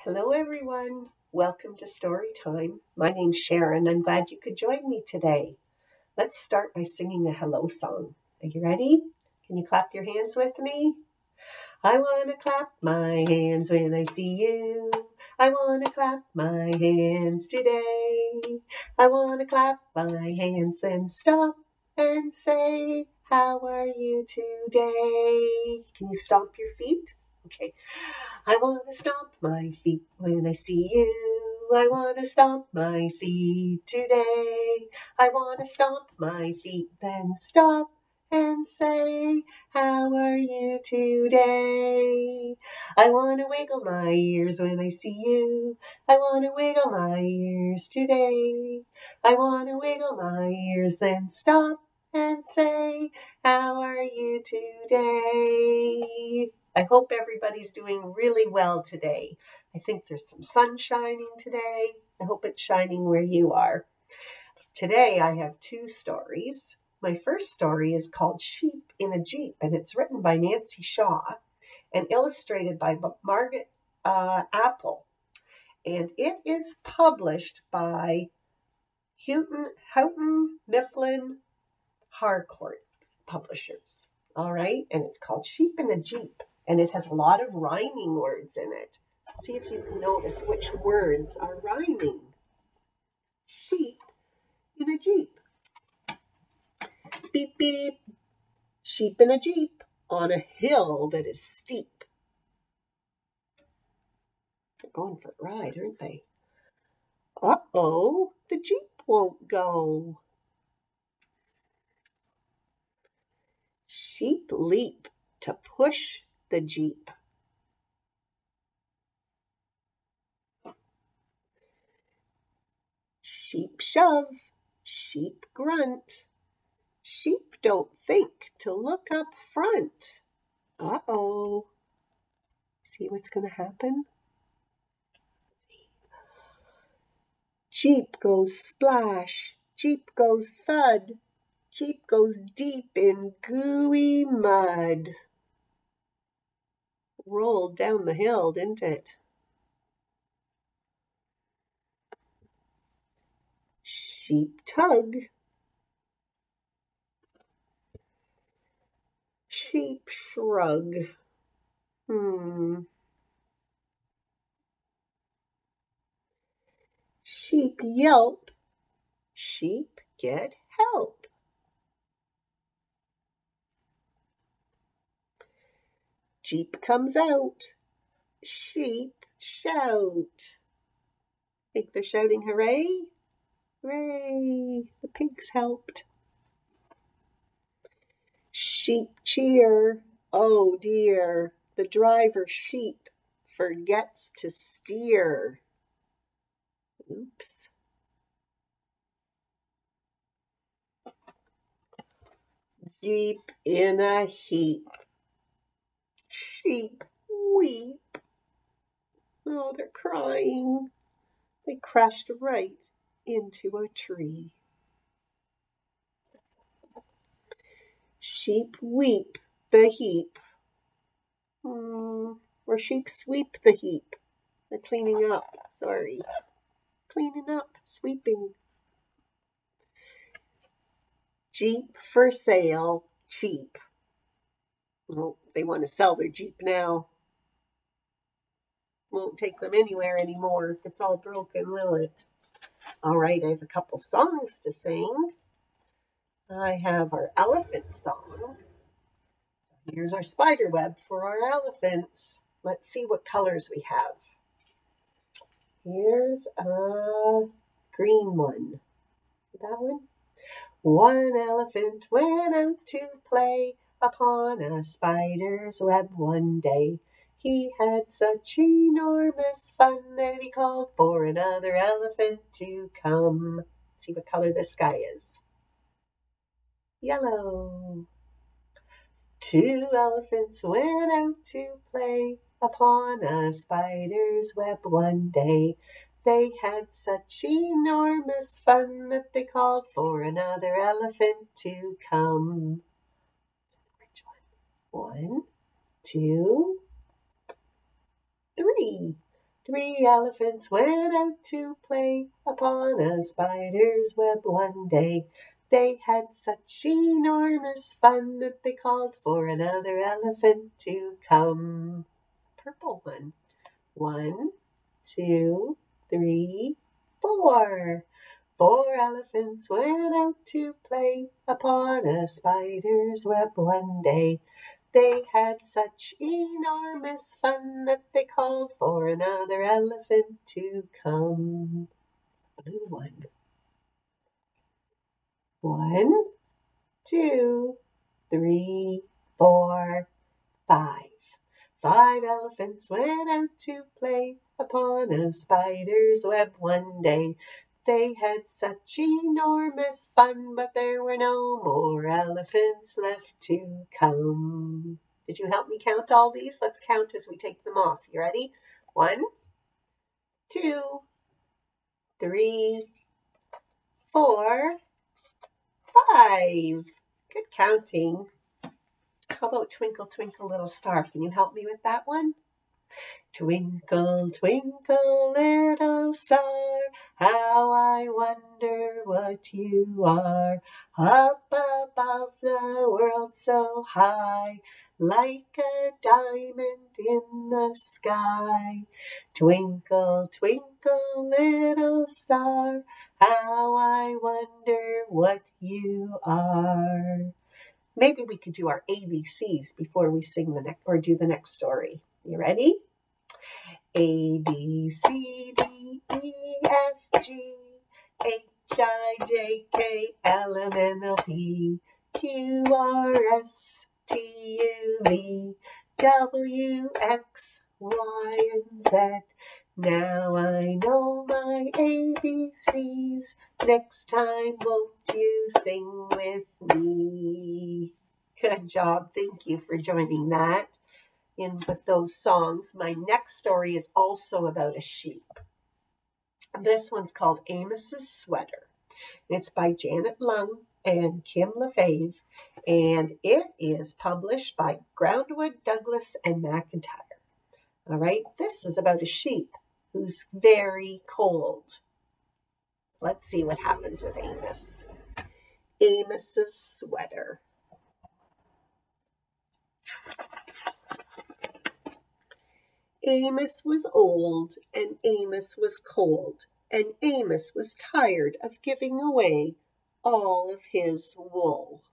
Hello, everyone. Welcome to Story Time. My name's Sharon. I'm glad you could join me today. Let's start by singing a hello song. Are you ready? Can you clap your hands with me? I want to clap my hands when I see you. I want to clap my hands today. I want to clap my hands, then stop and say, how are you today? Can you stomp your feet? Okay. I want to stomp my feet when I see you. I want to stomp my feet today. I want to stomp my feet, then stop and say, how are you today? I want to wiggle my ears when I see you. I want to wiggle my ears today. I want to wiggle my ears, then stop and say, how are you today? I hope everybody's doing really well today. I think there's some sun shining today. I hope it's shining where you are. Today I have two stories. My first story is called Sheep in a Jeep, and it's written by Nancy Shaw and illustrated by Margaret Apple. And it is published by Houghton Mifflin Harcourt Publishers. All right, and it's called Sheep in a Jeep, and it has a lot of rhyming words in it. See if you can notice which words are rhyming. Sheep in a Jeep. Beep, beep. Sheep in a Jeep on a hill that is steep. They're going for a ride, aren't they? Uh-oh, the Jeep won't go. Sheep leap to push the Jeep. Sheep shove, sheep grunt. Sheep don't think to look up front. Uh-oh. See what's going to happen? Jeep goes splash. Jeep goes thud. Jeep goes deep in gooey mud. Rolled down the hill, didn't it? Sheep tug. Sheep shrug. Sheep yelp. Sheep get help. Jeep comes out. Sheep shout. Think they're shouting hooray? Hooray! The pigs helped. Sheep cheer. Oh dear, the driver sheep forgets to steer. Oops. Jeep in a heap. Sheep weep. Oh, they're crying. They crashed right into a tree. Sheep weep the heap. Or sheep sweep the heap. They're cleaning up. Sorry. Cleaning up, sweeping. Jeep for sale, cheap. Well, they want to sell their Jeep now. Won't take them anywhere anymore. It's all broken, will it? All right, I have a couple songs to sing. I have our elephant song. Here's our spider web for our elephants. Let's see what colors we have. Here's a green one. See that one? One elephant went out to play upon a spider's web one day. He had such enormous fun that he called for another elephant to come. See what color this guy is. Yellow. Two elephants went out to play upon a spider's web one day. They had such enormous fun that they called for another elephant to come. Which one? 1, 2, 3. 3 elephants went out to play upon a spider's web one day. They had such enormous fun that they called for another elephant to come. Purple one. 1, 2, 3, 4. 4 elephants went out to play upon a spider's web one day. They had such enormous fun that they called for another elephant to come. Blue one. 1, 2, 3, 4, 5. 5 elephants went out to play upon a spider's web one day. They had such enormous fun, but there were no more elephants left to come. Did you help me count all these? Let's count as we take them off. You ready? 1, 2, 3, 4, 5. Good counting. How about Twinkle, Twinkle, Little Star? Can you help me with that one? Twinkle, twinkle, little star, how I wonder what you are. Up above the world so high, like a diamond in the sky. Twinkle, twinkle, little star, how I wonder what you are. Maybe we could do our ABCs before we sing the next or do the next story. You ready? A, B, C, D, E, F, G, H, I, J, K, L, M, N, O, P, Q, R, S, T, U, V, W, X, Y, and Z. Now I know my ABCs. Next time, won't you sing with me? Good job. Thank you for joining that in with those songs. My next story is also about a sheep. This one's called Amos's Sweater. It's by Janet Lung and Kim Lefebvre, and it is published by Groundwood, Douglas, and McIntyre. All right, this is about a sheep who's very cold. So let's see what happens with Amos. Amos's Sweater. Amos was old, and Amos was cold, and Amos was tired of giving away all of his wool.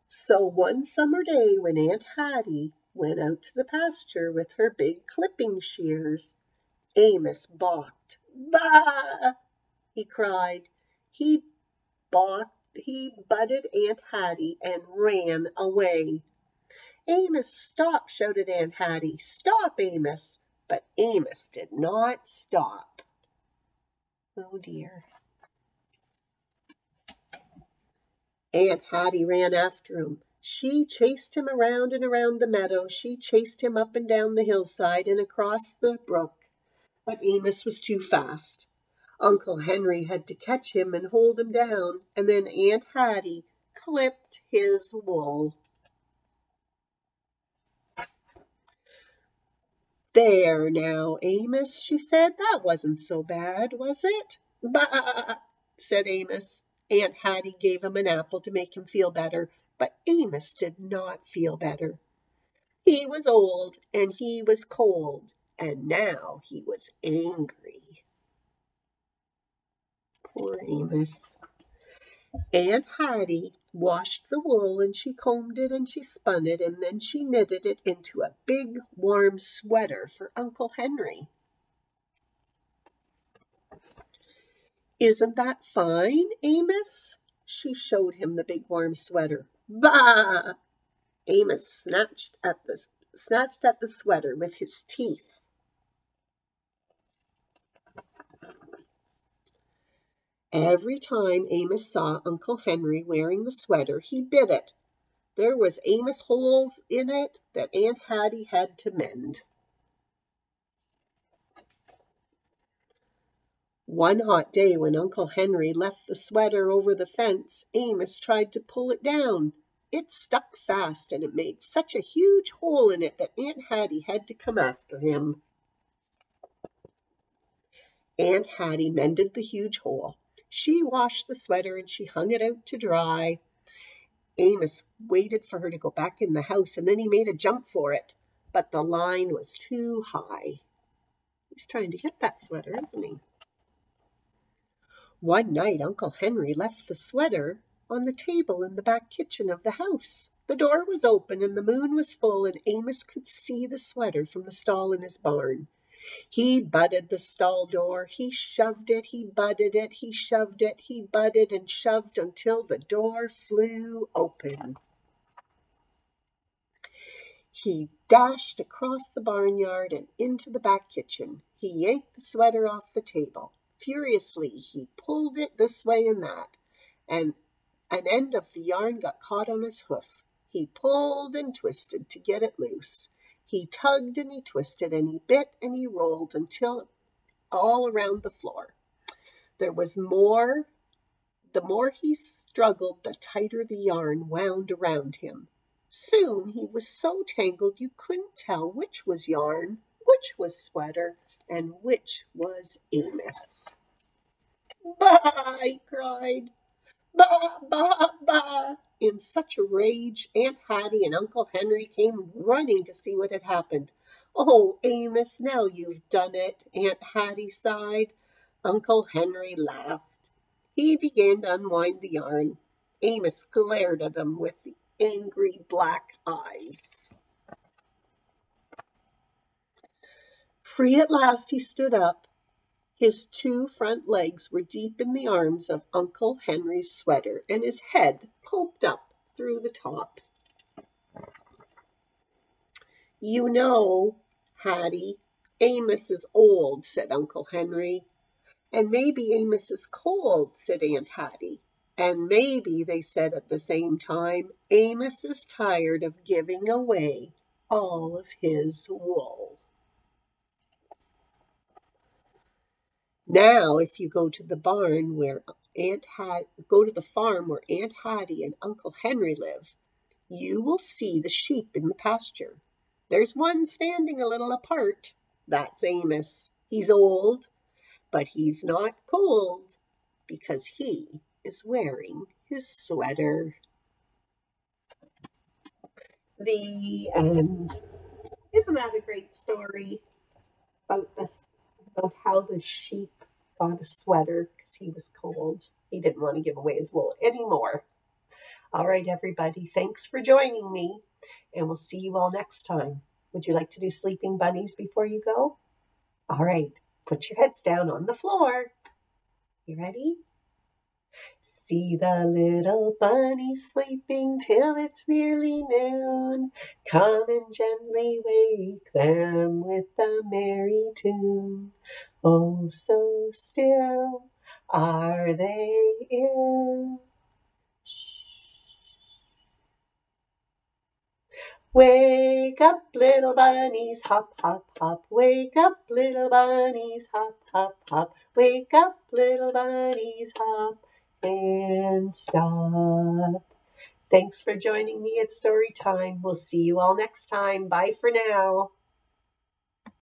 So one summer day when Aunt Hattie went out to the pasture with her big clipping shears, Amos balked. Bah! He cried. He butted Aunt Hattie and ran away. Amos, stop, shouted Aunt Hattie. Stop, Amos. But Amos did not stop. Oh, dear. Aunt Hattie ran after him. She chased him around and around the meadow. She chased him up and down the hillside and across the brook. But Amos was too fast. Uncle Henry had to catch him and hold him down, and then Aunt Hattie clipped his wool. There now, Amos, she said, that wasn't so bad, was it? Bah, said Amos. Aunt Hattie gave him an apple to make him feel better, but Amos did not feel better. He was old, and he was cold, and now he was angry. Poor Amos. Aunt Hattie washed the wool, and she combed it, and she spun it, and then she knitted it into a big, warm sweater for Uncle Henry. Isn't that fine, Amos? She showed him the big, warm sweater. Bah! Amos snatched at the sweater with his teeth. Every time Amos saw Uncle Henry wearing the sweater, he bit it. There was Amos holes in it that Aunt Hattie had to mend. One hot day when Uncle Henry left the sweater over the fence, Amos tried to pull it down. it stuck fast and it made such a huge hole in it that Aunt Hattie had to come after him. Aunt Hattie mended the huge hole. She washed the sweater and she hung it out to dry. Amos waited for her to go back in the house, and then he made a jump for it, but the line was too high. He's trying to get that sweater, isn't he? One night, Uncle Henry left the sweater on the table in the back kitchen of the house. The door was open and the moon was full, and Amos could see the sweater from the stall in his barn. He butted the stall door, he shoved it, he butted it, he shoved it, he butted and shoved until the door flew open. He dashed across the barnyard and into the back kitchen. He yanked the sweater off the table. Furiously, he pulled it this way and that, and an end of the yarn got caught on his hoof. He pulled and twisted to get it loose. He tugged and he twisted and he bit and he rolled until all around the floor. There was more. The more he struggled, the tighter the yarn wound around him. Soon he was so tangled you couldn't tell which was yarn, which was sweater, and which was Amos. "Bah!" he cried. "Bah, bah, bah!" In such a rage, Aunt Hattie and Uncle Henry came running to see what had happened. "Oh, Amos, now you've done it," Aunt Hattie sighed. Uncle Henry laughed. He began to unwind the yarn. Amos glared at him with angry black eyes. Free at last, he stood up. His two front legs were deep in the arms of Uncle Henry's sweater, and his head poked up through the top. "You know, Hattie, Amos is old," said Uncle Henry. "And maybe Amos is cold," said Aunt Hattie. And maybe, they said at the same time, Amos is tired of giving away all of his wool. Now, if you go to the farm where Aunt Hattie and Uncle Henry live, you will see the sheep in the pasture. There's one standing a little apart. That's Amos. He's old, but he's not cold because he is wearing his sweater. The end. Isn't that a great story about how the sheep got a sweater because he was cold? He didn't want to give away his wool anymore. All right, everybody, thanks for joining me, and we'll see you all next time. Would you like to do sleeping bunnies before you go? All right, put your heads down on the floor. You ready? See the little bunnies sleeping till it's nearly noon. Come and gently wake them with a merry tune. Oh, so still are they ill. Wake up, little bunnies, hop, hop, hop. Wake up, little bunnies, hop, hop, hop. Wake up, little bunnies, hop and stop. Thanks for joining me at Story Time. We'll see you all next time. Bye for now.